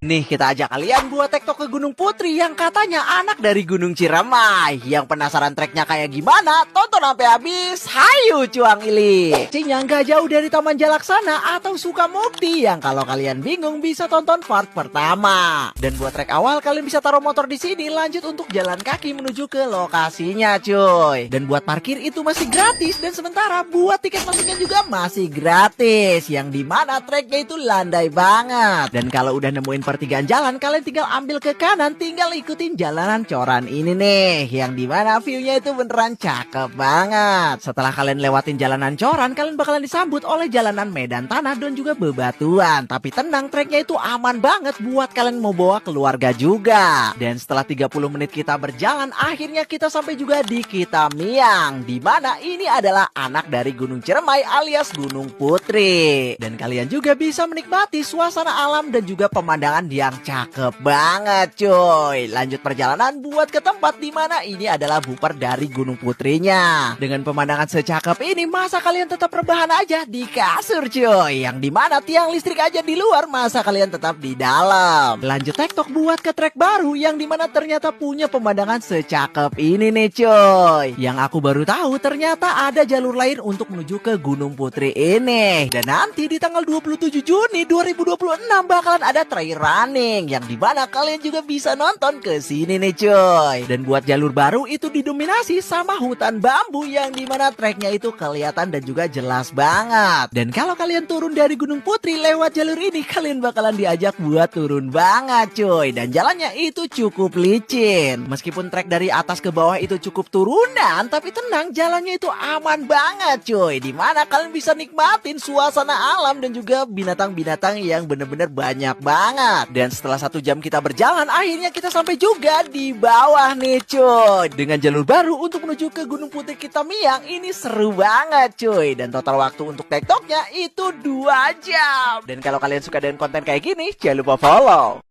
Nih kita ajak kalian buat tektok ke Gunung Putri yang katanya anak dari Gunung Ciremai. Yang penasaran treknya kayak gimana? Tonton sampai habis. Hayu cuang ili. Yang gak jauh dari Taman Jalaksana atau Sukamukti. Yang kalau kalian bingung bisa tonton part pertama. Dan buat trek awal kalian bisa taruh motor di sini, lanjut untuk jalan kaki menuju ke lokasinya cuy. Dan buat parkir itu masih gratis, dan sementara buat tiket masuknya juga masih gratis. Yang dimana treknya itu landai banget. Dan kalau udah nemuin pertigaan jalan, kalian tinggal ambil ke kanan, tinggal ikutin jalanan coran ini nih, yang dimana view-nya itu beneran cakep banget. Setelah kalian lewatin jalanan coran, kalian bakalan disambut oleh jalanan medan tanah dan juga bebatuan. Tapi tenang, treknya itu aman banget buat kalian mau bawa keluarga juga. Dan setelah 30 menit kita berjalan, akhirnya kita sampai juga di Kitamiang, dimana ini adalah anak dari Gunung Ciremai alias Gunung Putri. Dan kalian juga bisa menikmati suasana alam dan juga pemandangan yang cakep banget cuy. Lanjut perjalanan buat ke tempat dimana ini adalah buper dari Gunung Putrinya. Dengan pemandangan secakep ini, masa kalian tetap rebahan aja di kasur cuy. Yang dimana tiang listrik aja di luar, masa kalian tetap di dalam. Lanjut tektok buat ke trek baru yang dimana ternyata punya pemandangan secakep ini nih cuy. Yang aku baru tahu ternyata ada jalur lain untuk menuju ke Gunung Putri ini. Dan nanti di tanggal 27 Juni 2026 bakalan ada trail running yang dimana kalian juga bisa nonton ke sini nih cuy. Dan buat jalur baru itu didominasi sama hutan bambu yang dimana treknya itu kelihatan dan juga jelas banget. Dan kalau kalian turun dari Gunung Putri lewat jalur ini, kalian bakalan diajak buat turun banget cuy. Dan jalannya itu cukup licin. Meskipun trek dari atas ke bawah itu cukup turunan, tapi tenang, jalannya itu aman banget cuy. Dimana kalian bisa nikmatin suasana alam dan juga binatang-binatang yang bener-bener banyak banget. Dan setelah 1 jam kita berjalan, akhirnya kita sampai juga di bawah nih cuy. Dengan jalur baru untuk menuju ke Gunung Putri Kitamiang, ini seru banget cuy. Dan total waktu untuk tektoknya itu 2 jam. Dan kalau kalian suka dengan konten kayak gini, jangan lupa follow.